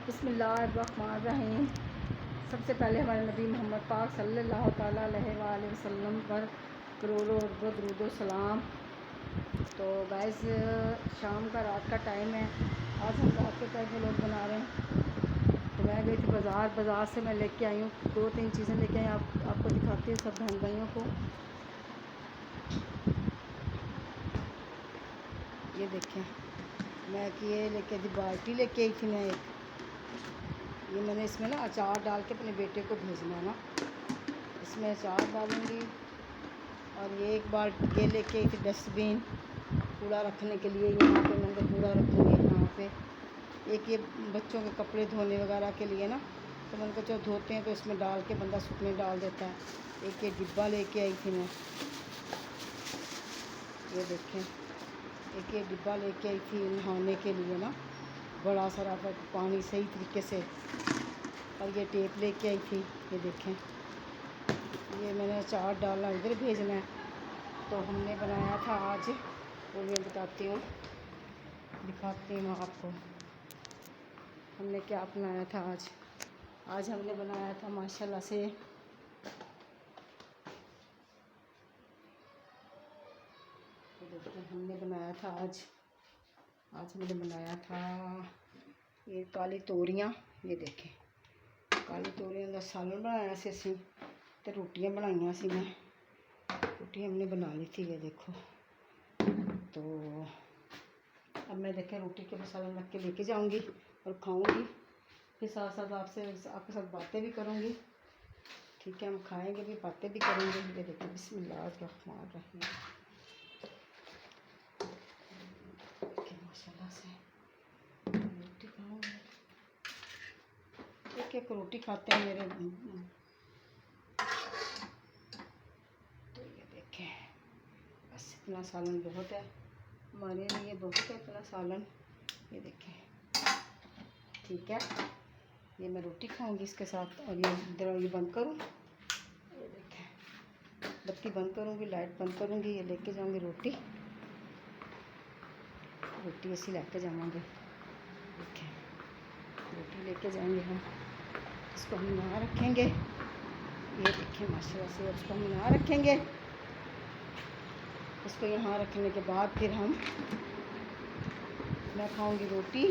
بسم اللہ الرحمن الرحیم۔ سب سے پہلے ہمارے نبی محمد پاک صلی اللہ تعالیٰ علیہ وآلہ وسلم پر کروڑوں درود و سلام۔ تو گائز شام کا رات کا ٹائم ہے، آج ہم رات کے ٹائم میں لوگ بنا رہے ہیں۔ تو میں گئی تھی بازار سے میں لے کے آئی ہوں 2-3 چیزیں لے کے آئی ہوں، آپ کو دکھاتی ہوں سب بہن بھائیوں کو۔ یہ دیکھیں، میں یہ لے کے بالٹی لے کے آئی تھی میں ایک، یہ میں نے اس میں نا اچار ڈال کے اپنے بیٹے کو بھیجنا ہے نا، اس میں اچار ڈالوں گی۔ اور یہ ایک بالٹی یہ لے کے آئی تھی ڈسٹ بین کوڑا رکھنے کے لیے، یہاں پہ میں کوڑا رکھوں گی یہاں پہ۔ ایک یہ بچوں کے کپڑے دھونے وغیرہ کے لیے نا، تو میں ان کو جو دھوتے ہیں تو اس میں ڈال کے بندہ سوکھنے ڈال دیتا ہے۔ ایک یہ ڈبہ لے کے آئی تھی میں، یہ دیکھیں، ایک یہ ڈبہ لے کے آئی تھی نہانے کے لیے نا، بڑا سارا پانی صحیح طریقے سے۔ اور یہ ٹیپ لے کے آئی تھی، یہ دیکھیں، یہ میں نے اچار ڈالنا ادھر بھیجنا ہے۔ تو ہم نے بنایا تھا آج، وہ میں بتاتی ہوں، دکھاتی ہوں آپ کو ہم نے کیا بنایا تھا آج ہم نے بنایا تھا ماشاءاللہ سے ہم نے بنایا تھا آج ہم نے بنایا تھا یہ کالی توریاں، یہ دیکھیں کالی توریاں کا سالن بنایا سی اسی، تو روٹیاں بنائیاں سی میں، روٹی ہم نے بنا لی تھی، یہ دیکھو۔ تو اب میں دیکھیں روٹی کے سالن رکھ کے لے کے جاؤں گی اور کھاؤں گی، پھر ساتھ ساتھ آپ کے ساتھ باتیں بھی کروں گی، ٹھیک ہے؟ ہم کھائیں گے بھی، باتیں بھی کریں گے۔ یہ دیکھیں، بسم اللہ الرحمن الرحیم، ماشاءاللہ سے روٹی کھاؤں گی، ایک ایک روٹی کھاتے ہیں میرے۔ تو یہ دیکھیں، بس اتنا سالن بہت ہے ہمارے لیے، بہت ہے اتنا سالن، یہ دیکھیں، ٹھیک ہے؟ یہ میں روٹی کھاؤں گی اس کے ساتھ، اور یہ بند کروں، یہ دیکھیں بتی بند کروں گی، لائٹ بند کروں گی، یہ لے کے جاؤں گی روٹی اسی لے کے جاؤں گے، دیکھیں روٹی لے کے جائیں گے ہم، اس کو ہم یہاں رکھیں گے، یہ دیکھیں ماشاءاللہ سے، اس کو ہم یہاں رکھیں گے، اس کو یہاں رکھنے کے بعد پھر میں کھاؤں گی روٹی۔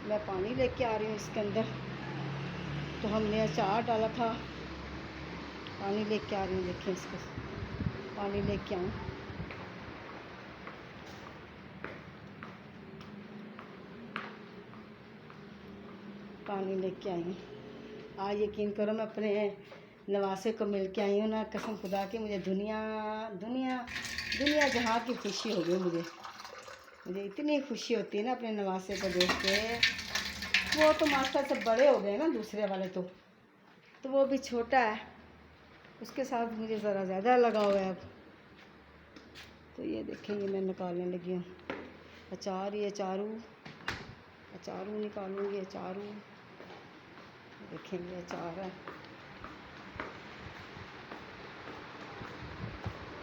میں پانی لے کے آ رہی ہوں اس کے اندر، تو ہم نے اچار ڈالا تھا، پانی لے کے آ رہی ہوں، دیکھیں اس کو پانی لے کے آؤں، پانی لے کے آئی ہوں۔ آج یقین کرو میں اپنے نواسے کو مل کے آئی ہوں نا، قسم خدا کی مجھے دنیا جہاں کی خوشی ہو گئی، مجھے اتنی خوشی ہوتی ہے نا اپنے نواسے کو دیکھ کے۔ وہ تو ماشاءاللہ سے بڑے ہو گئے نا دوسرے والے، تو وہ بھی چھوٹا ہے، اس کے ساتھ مجھے ذرا زیادہ لگاؤ ہے اب۔ تو یہ دیکھیں، یہ میں نکالنے لگی ہوں اچار، یہ اچارو نکالوں گی، اچارو دیکھیں، یہ اچار ہے،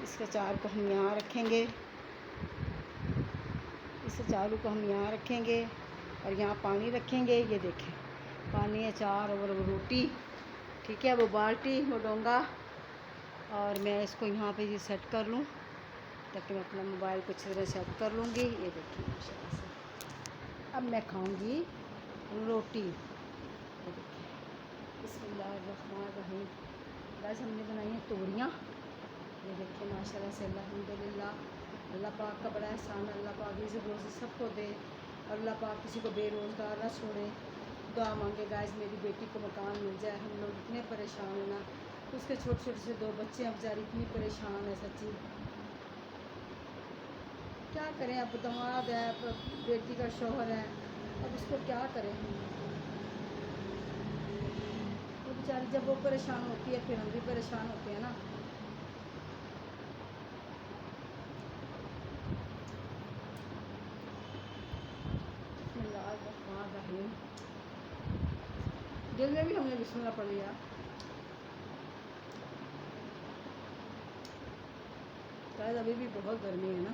اس اچار کو ہم یہاں رکھیں گے، اس اچارو کو ہم یہاں رکھیں گے، اور یہاں پانی رکھیں گے، یہ دیکھیں پانی، اچار اور وہ روٹی، ٹھیک ہے؟ وہ بالٹی، وہ ڈونگا، اور میں اس کو یہاں پہ سیٹ کر لوں تاکہ میں اپنا موبائل کو اچھی طرح سیٹ کر لوں گی۔ یہ دیکھیں ماشاءاللہ سے، اب میں کھاؤں گی روٹی، یہ دیکھیں بسم اللہ الرحمن الرحیم۔ گیس ہم نے بنائی ہیں توریاں، یہ دیکھیں ماشاءاللہ سے، الحمدللہ، اللہ پاک کا بڑا احسان ہے، اللہ پاک رزق روزی سب کو دے، اور اللہ پاک کسی کو بے روزگار نہ چھوڑے۔ دعا مانگے گائز میری بیٹی کو مکان مل جائے، ہم لوگ اتنے پریشان ہیں نا، اس کے چھوٹے چھوٹے سے 2 بچے ہیں، بیچاری اتنی پریشان ہے سچی، کیا کریں؟ اب داماد ہے، اب بیٹی کا شوہر ہے، اب اس کو کیا کریں ہم؟ وہ بیچاری جب وہ پریشان ہوتی ہے پھر ہم بھی پریشان ہوتے ہیں نا۔ بسم اللہ الرحمن الرحیم، دل میں بھی ہم نے بسم اللہ پڑھ لیا۔ شاید ابھی بھی بہت گرمی ہے نا،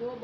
2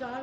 4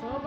100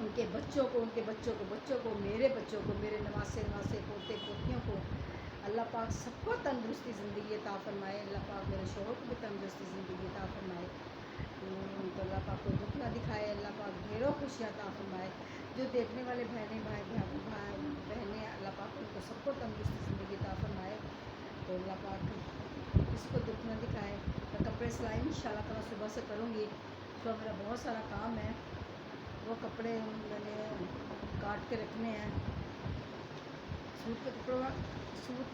ان کے بچوں کو، میرے بچوں کو، میرے نواسے پوتے پوتیوں کو اللہ پاک سب کو تندرستی زندگی عطا فرمائے. اللہ پاک میرے شوہر کو بھی تندرستی زندگی عطا فرمائے. تو اللہ پاک کو دکھ نہ دکھائے. اللہ پاک ڈھیروں خوشیاں عطا فرمائے. جو دیکھنے والے بہنیں اللہ پاک ان کو سب کو تندرستی زندگی عطا فرمائے. تو اللہ پاک اس کو دکھ نہ دکھائے. میں کپڑے سلائی انشاءاللہ تعالیٰ صبح سے کروں گی. تو میرا بہت سارا کام ہے. وہ کپڑے میں نے کاٹ کے رکھنے ہیں. سوٹ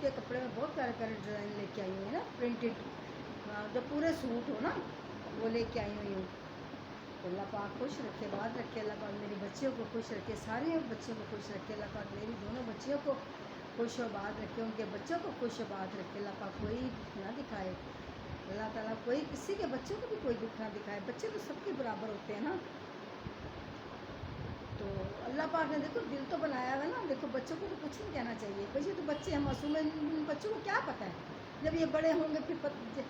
کے کپڑے میں بہت پیارے پیارے ڈیزائن لے کے آئی ہوئی ہیں نا، پرنٹڈ، جو پورے سوٹ ہو نا وہ لے کے آئی ہوئی ہوں. تو اللہ پاک خوش رکھے، بات رکھے. اللہ پاک میری بچیوں کو خوش رکھے، سارے بچیوں کو خوش رکھے. اللہ پاک میری دونوں بچیوں کو خوش و بات رکھے، ان کے بچوں کو خوش و بات رکھے. اللہ پاک کوئی دکھ نہ دکھائے. اللہ تعالیٰ کوئی کسی کے بچوں کو بھی کوئی دکھ نہ دکھائے. بچے تو سب کے برابر ہوتے ہیں نا. تو اللہ پاک نے دیکھو دل تو بنایا ہوا نا. دیکھو بچوں کو تو کچھ نہیں کہنا چاہیے، بھائی یہ تو بچے ہیں، معصوم ہیں. بچوں کو کیا پتہ ہے جب یہ بڑے ہوں گے پھر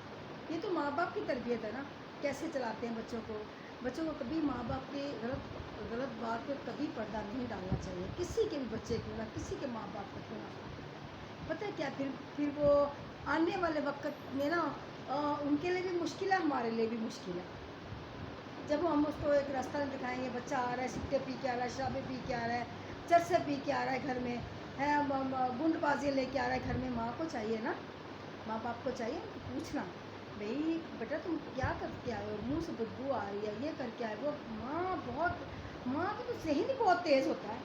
یہ تو ماں باپ کی تربیت ہے نا، کیسے چلاتے ہیں بچوں کو. بچوں کو کبھی ماں باپ کی غلط بات پہ کبھی پردہ نہیں ڈالنا چاہیے. کسی کے بھی بچے کیوں نہ، کسی کے ماں باپ کو کیوں نہ. پتہ ہے کیا، پھر وہ آنے والے وقت میں نا ان کے لیے بھی مشکل ہے، ہمارے لیے بھی مشکل ہے. جب ہم اس کو ایک راستہ دکھائیں گے، بچہ آ رہا ہے سگریٹ پی کے آ رہا ہے، شرابیں پی کے آ رہا ہے، چرسے پی کے آ رہا ہے گھر میں ہے، گنڈ بازی لے کے آ رہا ہے گھر میں. ماں کو چاہیے نا، ماں باپ کو چاہیے ان کو پوچھنا، بھئی بیٹا تم کیا کر کے آئے ہو، منہ سے بدبو آ رہی ہے، یہ کر کے آئے. وہ ماں کا تو ذہن ہی بہت تیز ہوتا ہے.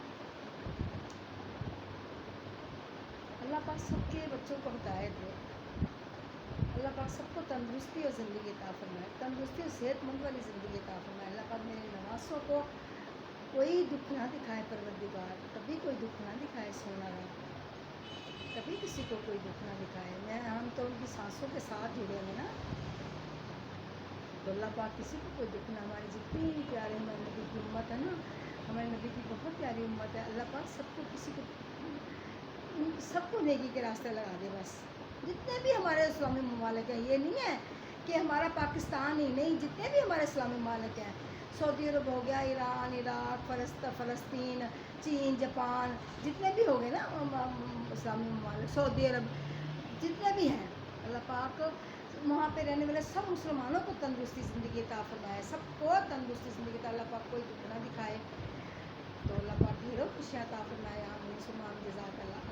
اللہ پاک سب کے بچوں کو ہدایت دے. اللہ پاک سب کو تندرستی اور زندگی عطا فرمائے، تندرستی اور صحت مند والی زندگی عطا فرمائے. اللہ پاک میرے نواسوں کو کوئی دکھ نہ دکھائے. پروردگار کبھی کوئی دکھ نہ دکھائے. سونا رہا کبھی کسی کو کوئی دکھ نہ دکھائے. ہم تو ان کی سانسوں کے ساتھ جڑے ہیں نا. تو اللہ پاک کسی کو کوئی دکھ نہ. ہماری جتنی پیارے ہمارے نبی کی امت ہے نا، ہمارے نبی کی بہت پیاری امت ہے. اللہ پاک سب کو نیکی کے راستے لگا دے. بس جتنے بھی ہمارے اسلامی ممالک ہیں، یہ نہیں ہے کہ ہمارا پاکستان ہی نہیں، جتنے بھی ہمارے اسلامی ممالک ہیں، سعودی عرب ہو گیا، ایران، عراق، فلسطین، چین، جاپان، جتنے بھی ہو گئے نا اسلامی ممالک، سعودی عرب، جتنے بھی ہیں، اللہ پاک وہاں پہ رہنے والے سب مسلمانوں کو تندرستی زندگی عطا فرمائے. سب کو تندرستی زندگی عطا. اللہ پاک کوئی دکھ نہ دکھائے. تو اللہ پاک ڈھیروں خوشیاں عطا فرمائے. آمین ثم آمین. جزاک اللہ.